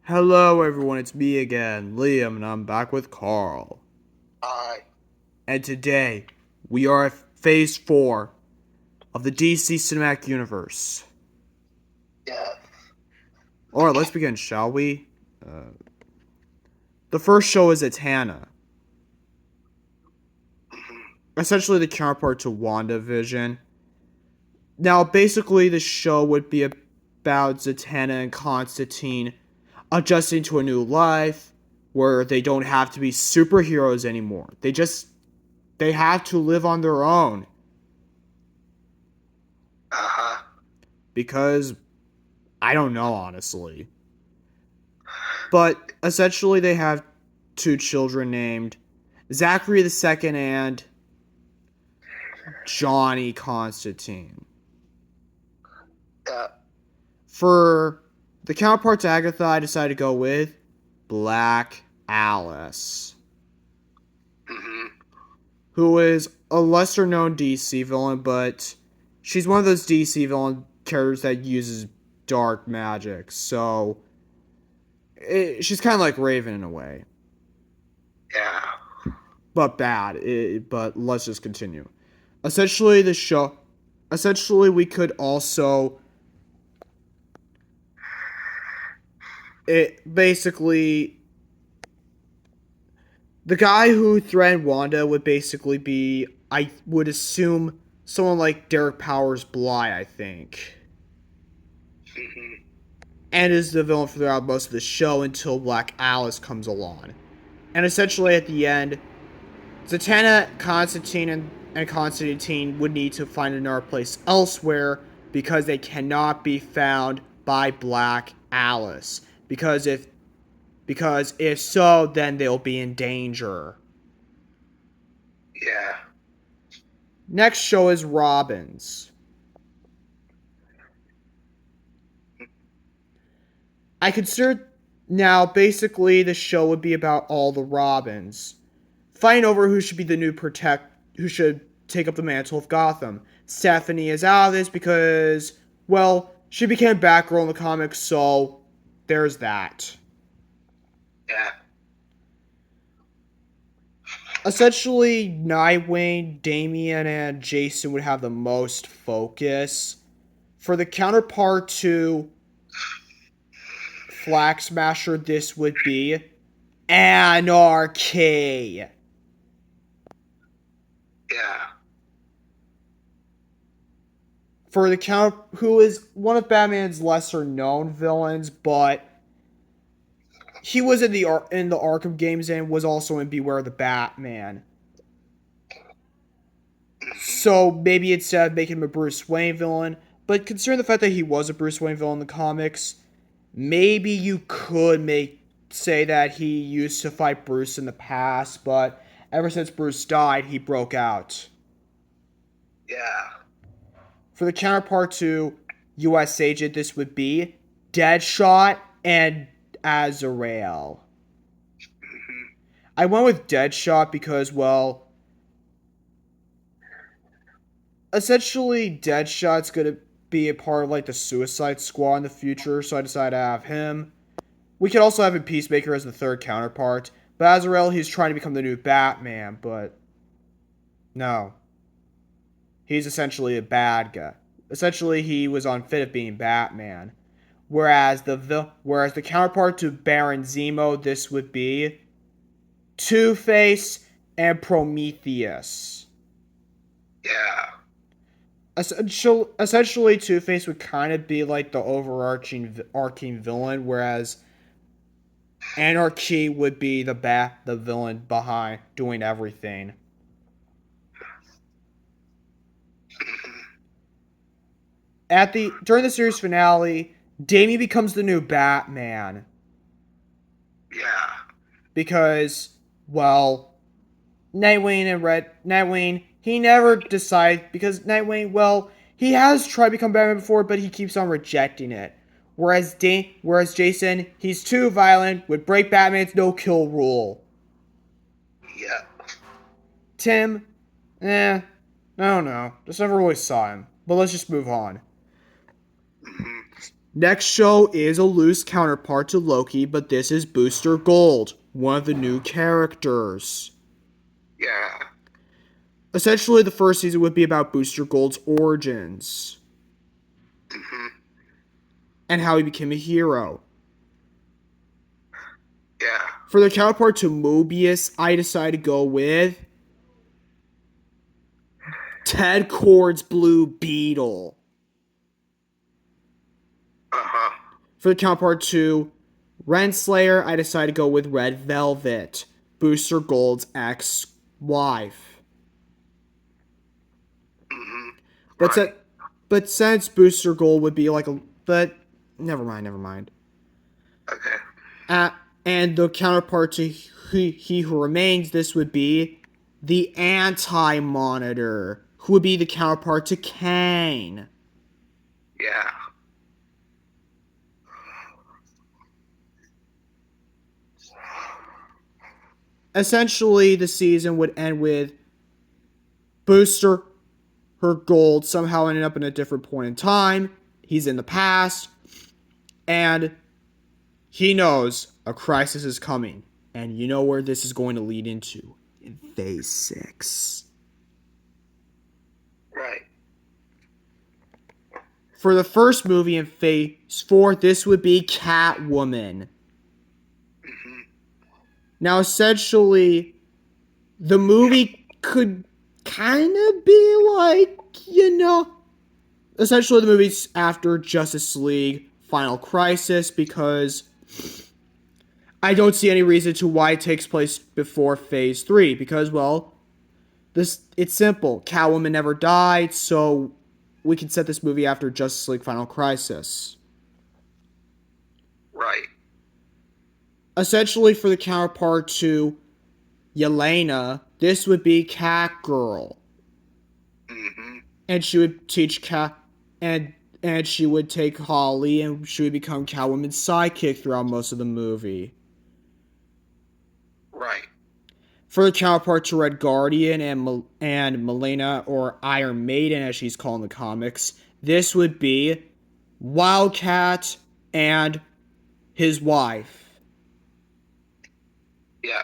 Hello, everyone. It's me again, Liam, and I'm back with Carl. Hi. And today, we are at Phase 4 of the DC Cinematic Universe. Yes. Alright, let's begin, shall we? The first show is Zatanna, Mhm. essentially the counterpart to WandaVision. Now, basically, the show would be about Zatanna and Constantine adjusting to a new life where they don't have to be superheroes anymore. They have to live on their own Uh-huh. because I don't know, honestly. But essentially, they have two children named Zachary the Second and Johnny Constantine. Yeah. For the counterpart to Agatha, I decided to go with Black Alice, Mm-hmm. who is a lesser known DC villain, but she's one of those DC villain characters that uses dark magic. So she's kind of like Raven in a way, Yeah. but bad. But let's just continue. Essentially, the show. Essentially, we could also. It basically. The guy who threatened Wanda would basically be, I would assume, someone like Derek Powers Bly, I think. Mm-hmm. And is the villain throughout most of the show until Black Alice comes along. And essentially, at the end, Zatanna, Constantine, and Constantine would need to find another place elsewhere because they cannot be found by Black Alice. Because if so, then they'll be in danger. Yeah. Next show is Robins. I consider now basically the show would be about all the Robins fighting over who should take up the mantle of Gotham. Stephanie is out of this because, well, she became Batgirl in the comics, so there's that. Yeah. Essentially, Nightwing, Damian, and Jason would have the most focus. For the counterpart to Flag Smasher, this would be Anarchy. Yeah. For the count, who is one of Batman's lesser known villains, but he was in the Arkham games and was also in Beware the Batman. Mm-hmm. So maybe instead of making him a Bruce Wayne villain, but considering the fact that he was a Bruce Wayne villain in the comics, maybe you could make say that he used to fight Bruce in the past, but ever since Bruce died, he broke out. Yeah. For the counterpart to U.S. Agent, this would be Deadshot and Azrael. Mm-hmm. I went with Deadshot because, well, essentially Deadshot's gonna be a part of like the Suicide Squad in the future, so I decided to have him. We could also have a Peacemaker as the third counterpart, but Azrael, he's trying to become the new Batman, but no, he's essentially a bad guy. Essentially, he was unfit of being Batman. Whereas the counterpart to Baron Zemo, this would be Two Face and Prometheus. Yeah. Essentially, Two Face would kind of be like the overarching arcing villain, whereas Anarchy would be the villain behind doing everything. Mm-hmm. At the during the series finale, Damian becomes the new Batman Yeah. because, well, Nightwing, he never decides because Nightwing, well, he has tried to become Batman before, but he keeps on rejecting it. Whereas Jason, he's too violent, would break Batman's no kill rule. Yeah. Tim, I don't know. Just never really saw him. But let's just move on. Mm-hmm. Next show is a loose counterpart to Loki, but this is Booster Gold, one of the new characters. Yeah. Essentially, the first season would be about Booster Gold's origins Mm-hmm. and how he became a hero. Yeah. For the counterpart to Mobius, I decided to go with Ted Kord's Blue Beetle. Uh-huh. For the counterpart to Renslayer, I decided to go with Red Velvet, Booster Gold's ex-wife. Mm-hmm. But Right. but since Booster Gold would be like a... But never mind. Okay. And the counterpart to He Who Remains, this would be the Anti-Monitor, who would be the counterpart to Kane. Yeah. Essentially, the season would end with Booster, her Gold, somehow ended up in a different point in time. He's in the past, and he knows a crisis is coming. And you know where this is going to lead into? In Phase 6. Right. For the first movie in Phase 4, this would be Catwoman. Mm-hmm. Now, essentially, the movie could kind of be like, essentially the movie's after Justice League Final Crisis, because I don't see any reason to why it takes place before Phase 3, because, well, it's simple. Catwoman never died, so we can set this movie after Justice League Final Crisis. Right. Essentially, for the counterpart to Yelena, this would be Catgirl. Mm-hmm. And she would teach and she would take Holly, and she would become Catwoman's sidekick throughout most of the movie. Right. For the counterpart to Red Guardian and Melina, or Iron Maiden as she's called in the comics, this would be Wildcat and his wife. Yeah.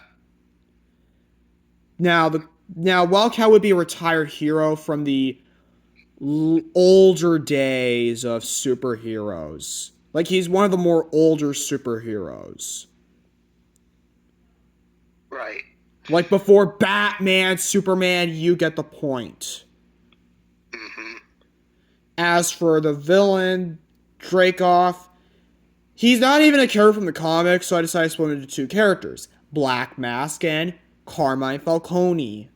Now Wildcat would be a retired hero from the older days of superheroes. Like, he's one of the more older superheroes. Right. Like, before Batman, Superman, you get the point. Mm-hmm. As for the villain, Dracoff, he's not even a character from the comics, so I decided to split him into two characters. Black Mask and Carmine Falcone.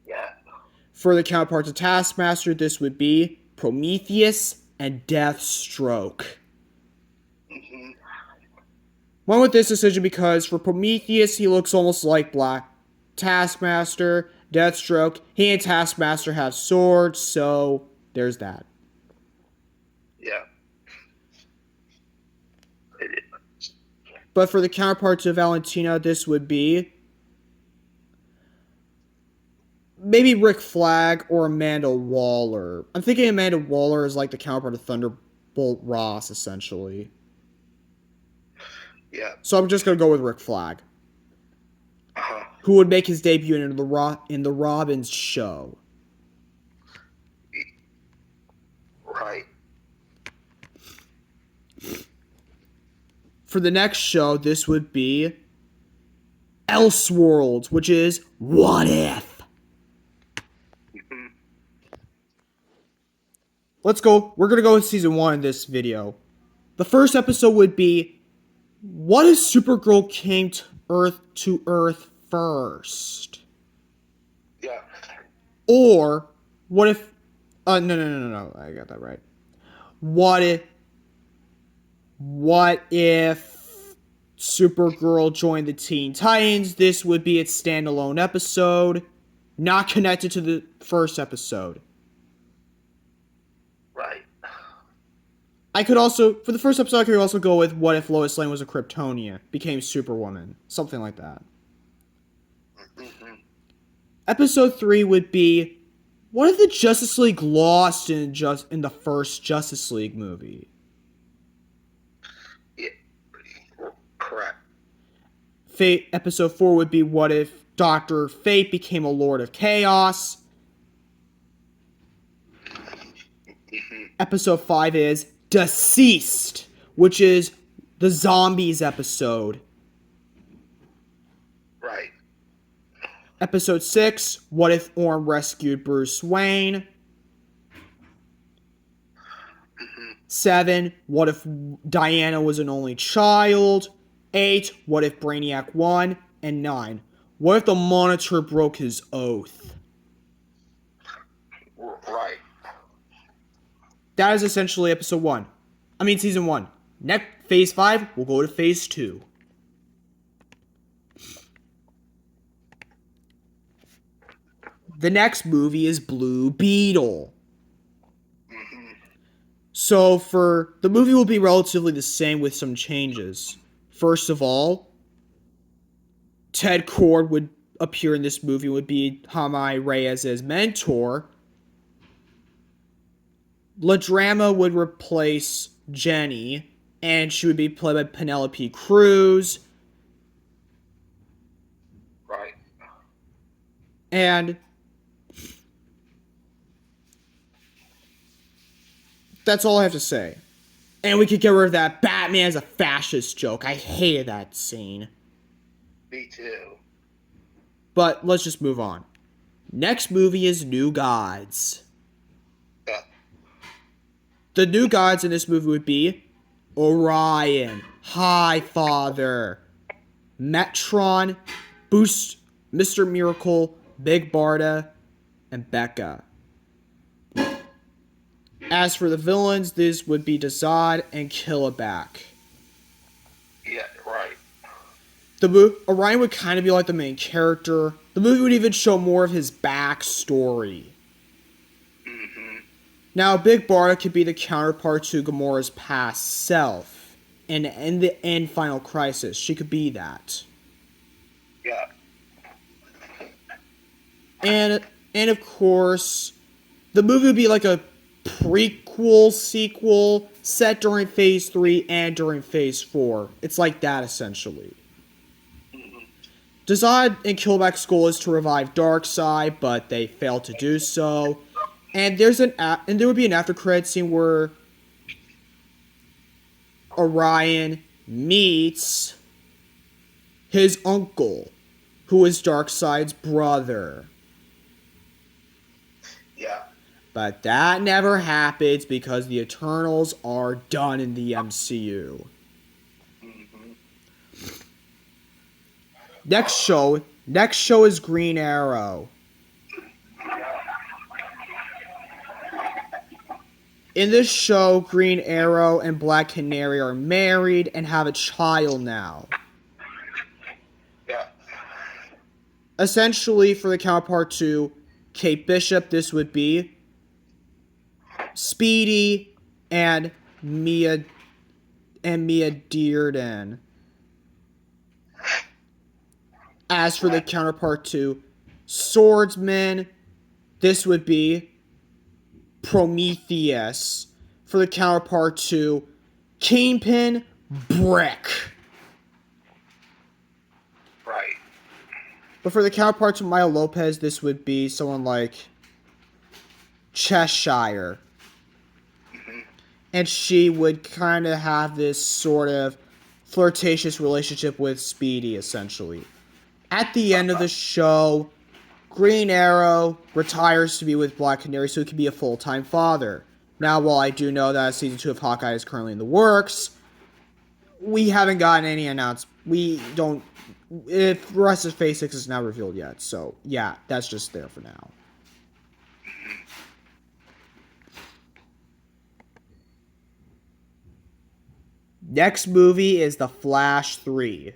Yeah. For the counterpart to Taskmaster, this would be Prometheus and Deathstroke. Mm-hmm. Went with this decision because for Prometheus, he looks almost like Black Taskmaster. Deathstroke, he and Taskmaster have swords, so there's that. Yeah. But for the counterpart to Valentina, this would be maybe Rick Flag or Amanda Waller. I'm thinking Amanda Waller is like the counterpart of Thunderbolt Ross, essentially. Yeah. So I'm just going to go with Rick Flag, Uh-huh. who would make his debut in the Robbins show. Right. For the next show, this would be Elseworlds, which is What If? Mm-hmm. Let's go. We're going to go with season 1 in this video. The first episode would be, what if Supergirl came to Earth first? Yeah. Or, what if... No. I got that right. What if Supergirl joined the Teen Titans? This would be its standalone episode, not connected to the first episode. Right. I could also, for the first episode, I could also go with what if Lois Lane was a Kryptonian, became Superwoman, something like that. Mm-hmm. Episode 3 would be, what if the Justice League lost in the first Justice League movie? Fate episode 4 would be what if Dr. Fate became a Lord of Chaos. Episode 5 is Deceased, which is the zombies episode. Right. Episode 6, what if Orm rescued Bruce Wayne. 7, what if Diana was an only child. 8, what if Brainiac won. And 9, what if the Monitor broke his oath. Right. That is essentially episode 1. I mean season 1. Next, phase 5, we'll go to phase 2. The next movie is Blue Beetle. So for the movie will be relatively the same with some changes. First of all, Ted Kord would appear in this movie, would be Jaime Reyes' mentor. La Drama would replace Jenny, and she would be played by Penelope Cruz. Right. And that's all I have to say. And we could get rid of that Batman as a fascist joke. I hated that scene. Me too. But let's just move on. Next movie is New Gods. Yeah. The new gods in this movie would be Orion, Highfather, Metron, Boost, Mr. Miracle, Big Barda, and Becca. As for the villains, this would be Dazad and Killaback. Yeah, right. Orion would kind of be like the main character. The movie would even show more of his backstory. Now, Big Barda could be the counterpart to Gamora's past self. And in the end Final Crisis, she could be that. Yeah. And of course, the movie would be like a prequel sequel set during phase 3 and during phase 4. It's like that essentially. Dazad and Killback's goal is to revive Darkseid, but they fail to do so. And there would be an after credit scene where Orion meets his uncle, who is Darkseid's brother. Yeah. But that never happens because the Eternals are done in the MCU. Next show is Green Arrow. In this show, Green Arrow and Black Canary are married and have a child now. Yeah. Essentially, for the counterpart to Kate Bishop, this would be Speedy and Mia Dearden. As for the counterpart to Swordsman, this would be Prometheus. For the counterpart to Kingpin, Brick. Right. But for the counterpart to Maya Lopez, this would be someone like Cheshire. And she would kind of have this sort of flirtatious relationship with Speedy, essentially. At the end of the show, Green Arrow retires to be with Black Canary so he can be a full-time father. Now, while I do know that season 2 of Hawkeye is currently in the works, we haven't gotten any announcement. If the rest of Phase 6 is not revealed yet. So, yeah, that's just there for now. Next movie is The Flash 3.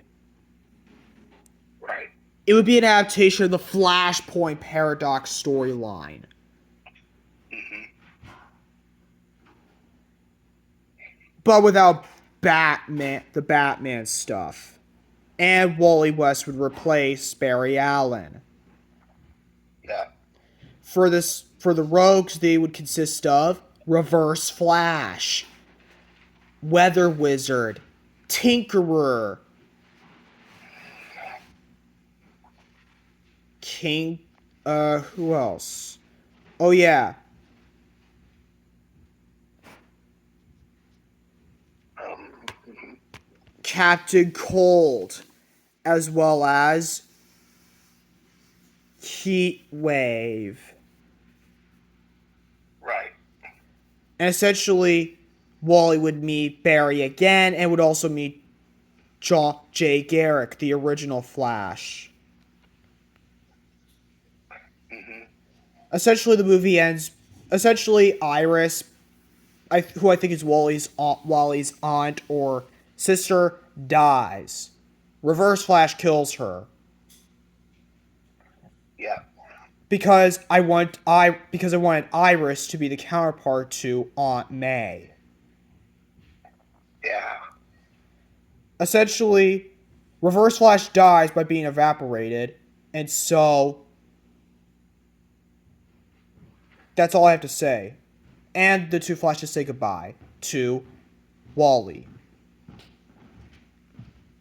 Right. It would be an adaptation of the Flashpoint Paradox storyline. But without the Batman stuff. And Wally West would replace Barry Allen. Yeah. For the rogues, they would consist of Reverse Flash, Weather Wizard, Tinkerer, King. Who else? Oh yeah, Mhm. Captain Cold, as well as Heat Wave. Right. And essentially, Wally would meet Barry again and would also meet Jay Garrick, the original Flash. Mhm. Essentially, the movie ends. Essentially, Iris, who I think is Wally's aunt or sister, dies. Reverse Flash kills her Yeah. because I wanted Iris to be the counterpart to Aunt May. Yeah. Essentially, Reverse Flash dies by being evaporated, and so that's all I have to say. And the two Flashes say goodbye to Wally.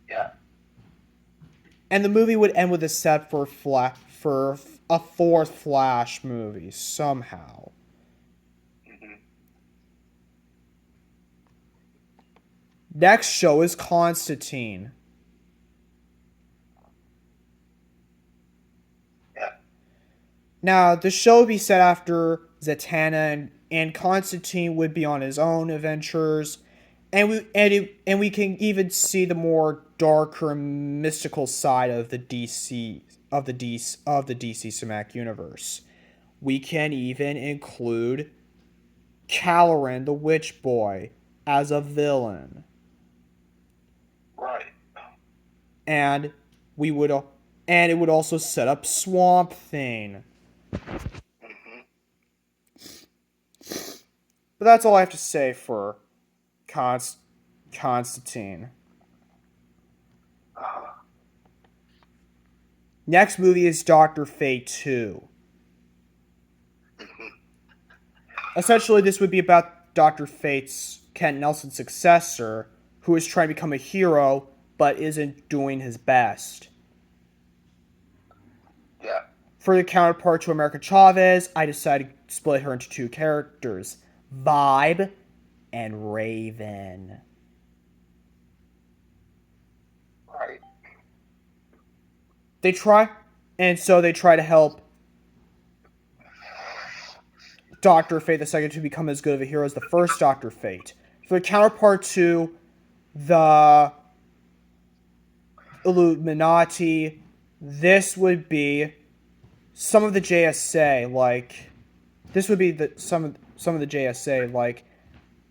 Yeah. And the movie would end with a set for a fourth Flash movie somehow. Mhm. Next show is Constantine. Yeah. Now, the show would be set after Zatanna, and Constantine would be on his own adventures, and we can even see the more darker and mystical side of the DC Cinematic Universe. We can even include Caloran, the Witch Boy, as a villain, Right. and we would and it would also set up Swamp Thing. Mhm. But that's all I have to say for Constantine. Uh, Next movie is Doctor Fate 2. mhm. Essentially, this would be about Doctor Fate's Kent Nelson's successor, who is trying to become a hero but isn't doing his best. Yeah. For the counterpart to America Chavez, I decided to split her into two characters, Vibe and Raven. Right. They try, and so they try to help Doctor Fate II to become as good of a hero as the first Doctor Fate. For the counterpart to the Illuminati, this would be some of the JSA, like this would be some of the JSA, like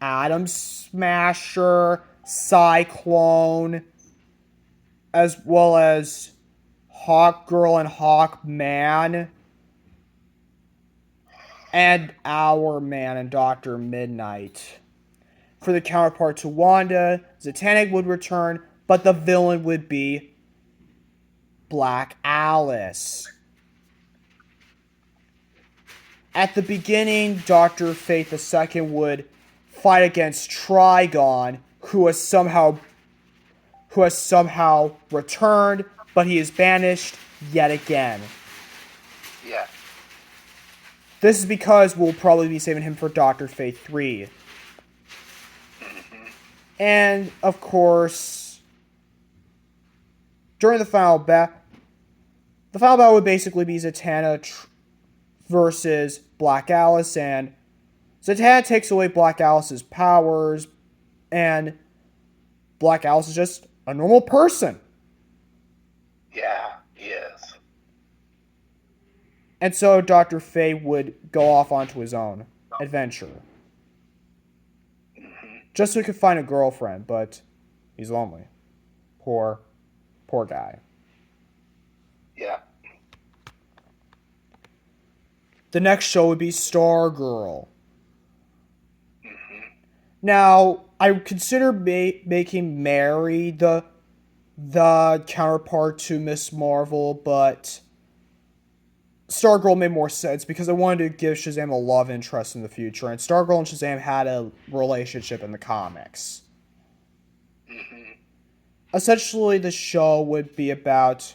Atom Smasher, Cyclone, as well as Hawk Girl and Hawk Man, and Our Man and Doctor Midnight. For the counterpart to Wanda, Zatanna would return, but the villain would be Black Alice. At the beginning, Dr. Fate II would fight against Trigon, who has somehow returned, but he is banished yet again. Yeah. This is because we'll probably be saving him for Dr. Fate 3. Mhm. And of course, during the final battle would basically be Zatanna versus Black Alice, and Zatanna takes away Black Alice's powers, and Black Alice is just a normal person. Yeah. He is. And so Dr. Fate would go off onto his own adventure. Mhm. Just so he could find a girlfriend, but he's lonely. Poor, poor guy. Yeah. The next show would be Stargirl. Mhm. Now, I consider making Mary the counterpart to Miss Marvel, but Stargirl made more sense because I wanted to give Shazam a love interest in the future, and Stargirl and Shazam had a relationship in the comics. Mhm. Essentially, the show would be about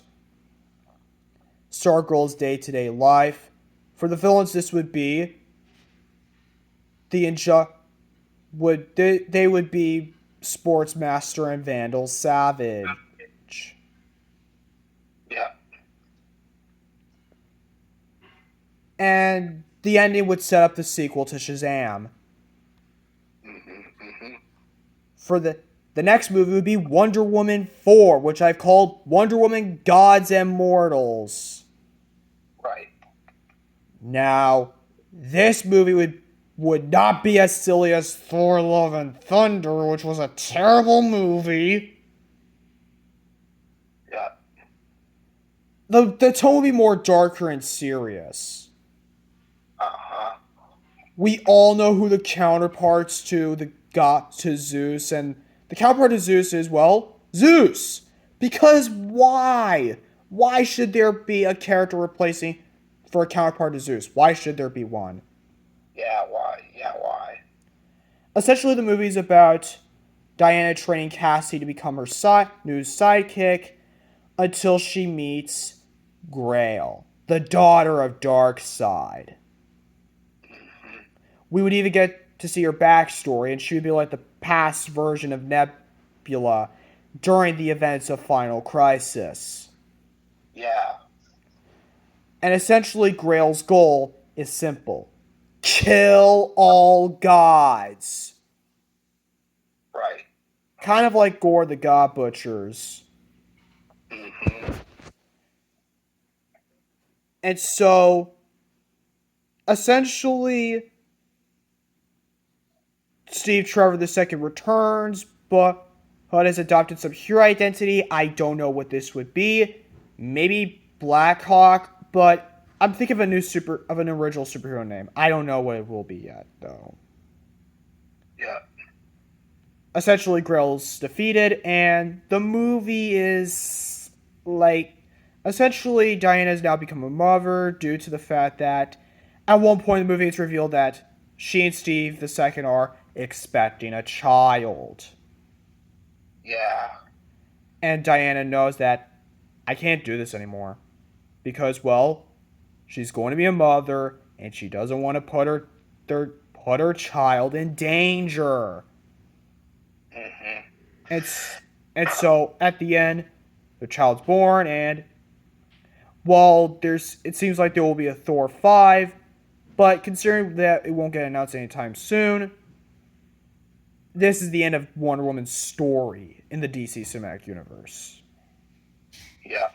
Stargirl's day-to-day life. For the villains, this would be they would be Sportsmaster and Vandal Savage. Yeah. And the ending would set up the sequel to Shazam. For the next movie would be Wonder Woman 4, which I've called Wonder Woman Gods and Mortals. Right. Now, this movie would not be as silly as Thor Love and Thunder, which was a terrible movie. Yeah. The tone would be more darker and serious. Uh-huh. We all know who the counterparts to Zeus, and the counterpart to Zeus is, well, Zeus. Because why? Why should there be a character replacing for a counterpart to Zeus? Why should there be one? Yeah, why? Yeah, why? Essentially, the movie's about Diana training Cassie to become her new sidekick until she meets Grail, the daughter of Darkseid. We would even get to see her backstory, and she would be like the past version of Nebula during the events of Final Crisis. Yeah. And essentially, Grail's goal is simple: kill all gods. Right. Kind of like Gore the God Butchers. And so, essentially, Steve Trevor II returns, but HUD has adopted some hero identity. I don't know what this would be. Maybe Blackhawk, but I'm thinking of an original superhero name. I don't know what it will be yet, though. Yeah. Essentially, Grill's defeated, and the movie is like, essentially, Diana has now become a mother due to the fact that at one point in the movie it's revealed that she and Steve II are expecting a child. Yeah. And Diana knows that I can't do this anymore. Because, well, she's going to be a mother, and she doesn't want to put her child in danger. And so at the end, the child's born, and while it seems like there will be a Thor 5, but considering that it won't get announced anytime soon, this is the end of Wonder Woman's story in the DC Cinematic Universe. Yeah.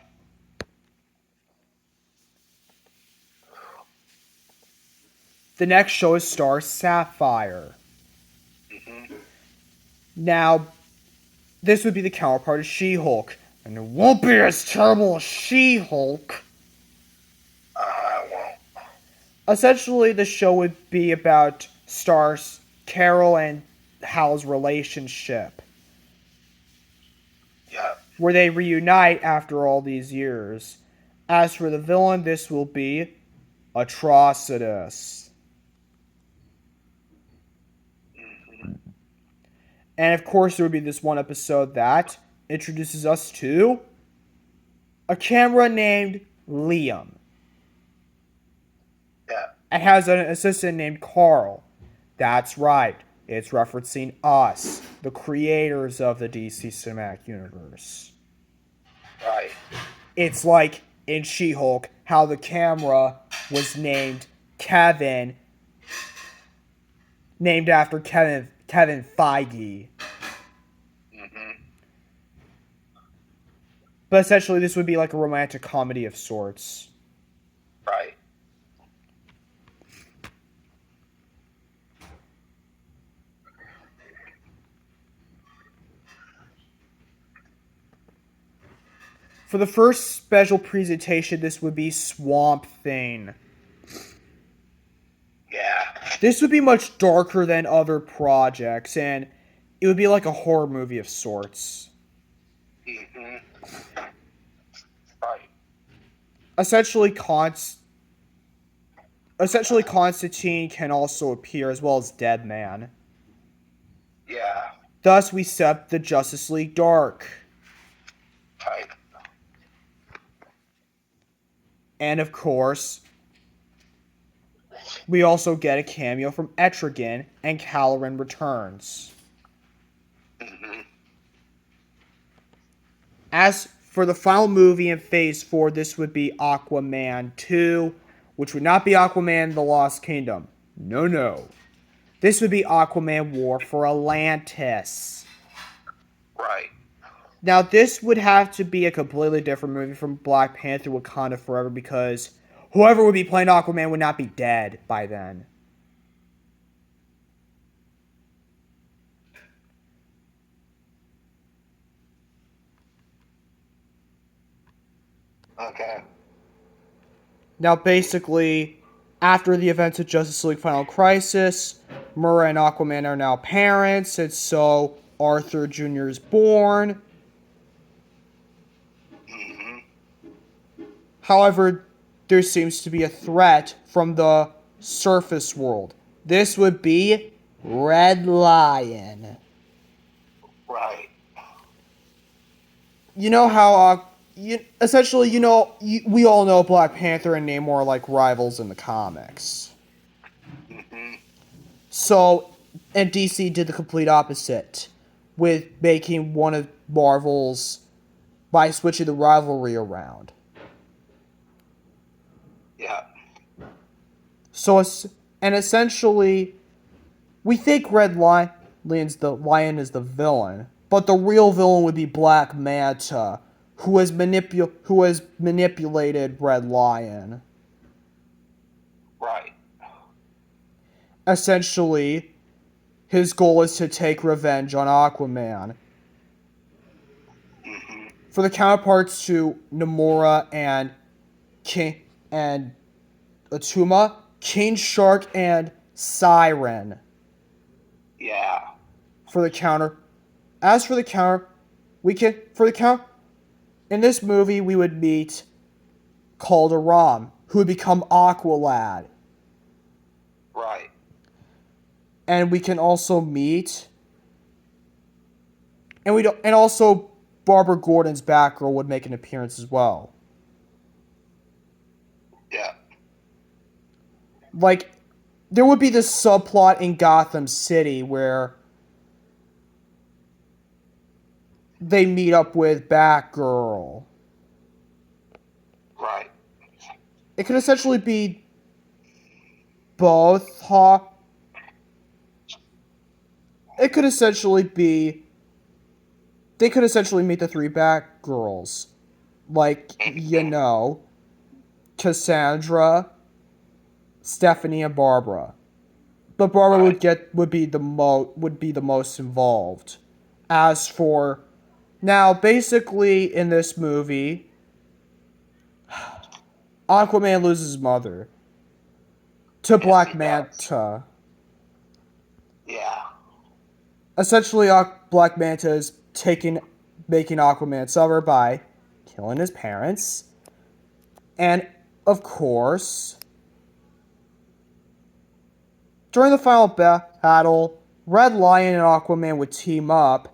The next show is Star Sapphire. Now, this would be the counterpart of She-Hulk, and it won't be as terrible as She-Hulk. It won't. Essentially, the show would be about stars Carol and Hal's relationship, Yeah. where they reunite after all these years. As for the villain, this will be Atrocitus. And of course, there would be this one episode that introduces us to a camera named Liam. Yeah. It has an assistant named Carl. That's right. It's referencing us, the creators of the DC Cinematic Universe. Right. It's like in She-Hulk, how the camera was named Kevin, named after Kevin Feige. But essentially, this would be like a romantic comedy of sorts. Right. For the first special presentation, this would be Swamp Thing. Yeah. This would be much darker than other projects, and it would be like a horror movie of sorts. Right. Essentially, Constantine can also appear, as well as Deadman. Yeah. Thus, we set up the Justice League Dark. Right. And of course, we also get a cameo from Etrigan, and Halloran returns. Mm-hmm. As for the final movie in Phase 4, this would be Aquaman 2, which would not be Aquaman the Lost Kingdom. No, no. This would be Aquaman War for Atlantis. Right. Now, this would have to be a completely different movie from Black Panther Wakanda Forever because whoever would be playing Aquaman would not be dead by then. Okay. Now, basically, after the events of Justice League Final Crisis, Murra and Aquaman are now parents, and so Arthur Jr. is born. Mm-hmm. However, there seems to be a threat from the surface world. This would be Red Lion. Right. You know how, essentially, we all know Black Panther and Namor are like rivals in the comics. Mm-hmm. So, and DC did the complete opposite with making one of Marvel's by switching the rivalry around. Yeah. So, and essentially, we think Red Lion's the Lion is the villain, but the real villain would be Black Manta, who has manipulated Red Lion. Right. Essentially, his goal is to take revenge on Aquaman. Mm-hmm. For the counterparts to Namora and King and Atuma, King Shark and Siren. Yeah. For the counter, as for the counter, in this movie we would meet Calderon, who would become Aqualad, Right. and we can also meet, and also Barbara Gordon's Batgirl would make an appearance as well. Yeah. Like, there would be this subplot in Gotham City where they meet up with Batgirl. Right. It could essentially be both. It could essentially be. They could essentially meet the three Batgirls, like Cassandra, Stephanie, and Barbara. But Barbara Right. would be the most involved. As for now, basically in this movie, Aquaman loses his mother to Yes, Black he does. Manta. Yeah. Essentially, Black Manta is making Aquaman suffer by killing his parents. And, of course, during the final battle, Red Lion and Aquaman would team up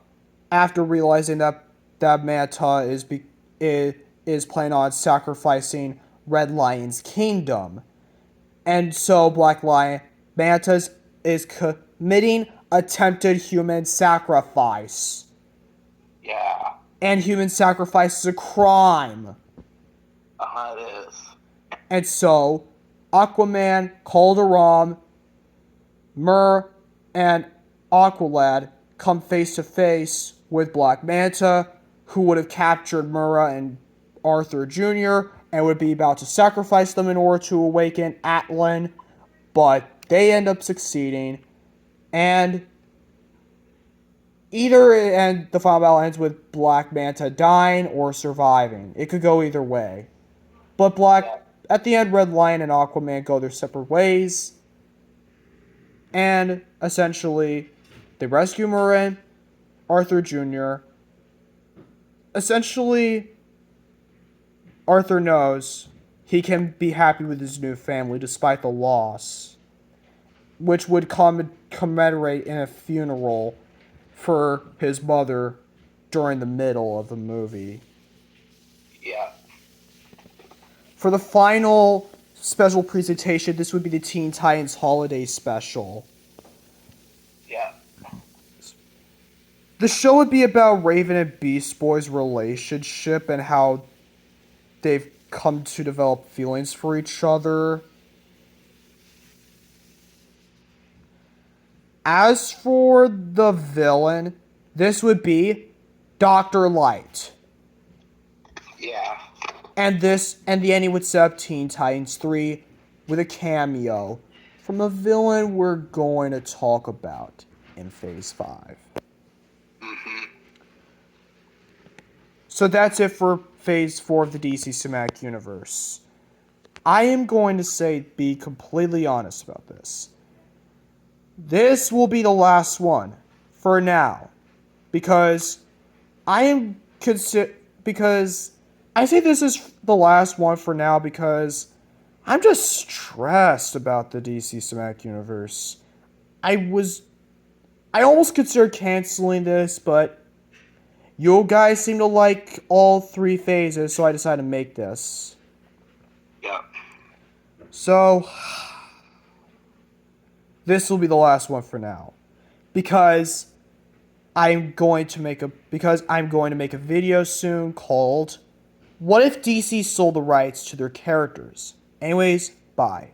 after realizing that Manta is planning on sacrificing Red Lion's kingdom. And so Black Lion Manta is committing attempted human sacrifice. Yeah. And human sacrifice is a crime. It is. And so, Aquaman, Calderon, Mur, and Aqualad come face to face with Black Manta, who would have captured Murra and Arthur Jr. and would be about to sacrifice them in order to awaken Atlan, but they end up succeeding, and the final battle ends with Black Manta dying or surviving. It could go either way. But Yeah. at the end, Red Lion and Aquaman go their separate ways. And essentially, they rescue Murray, Arthur Jr. Essentially, Arthur knows he can be happy with his new family despite the loss, which would commemorate in a funeral for his mother during the middle of the movie. Yeah. For the final special presentation, this would be the Teen Titans Holiday Special. Yeah. The show would be about Raven and Beast Boy's relationship and how they've come to develop feelings for each other. As for the villain, this would be Dr. Light. Yeah. And the ending would set up Teen Titans 3 with a cameo from a villain we're going to talk about in Phase 5. Mm-hmm. So that's it for Phase 4 of the DC Cinematic Universe. I am going to be completely honest about this. This will be the last one for now, because I say this is the last one for now because I'm just stressed about the DC Cinematic Universe. I almost considered canceling this, but you guys seem to like all 3 phases, so I decided to make this. Yeah. So this will be the last one for now, because I'm going to make a video soon called "What if DC sold the rights to their characters?" Anyways, bye.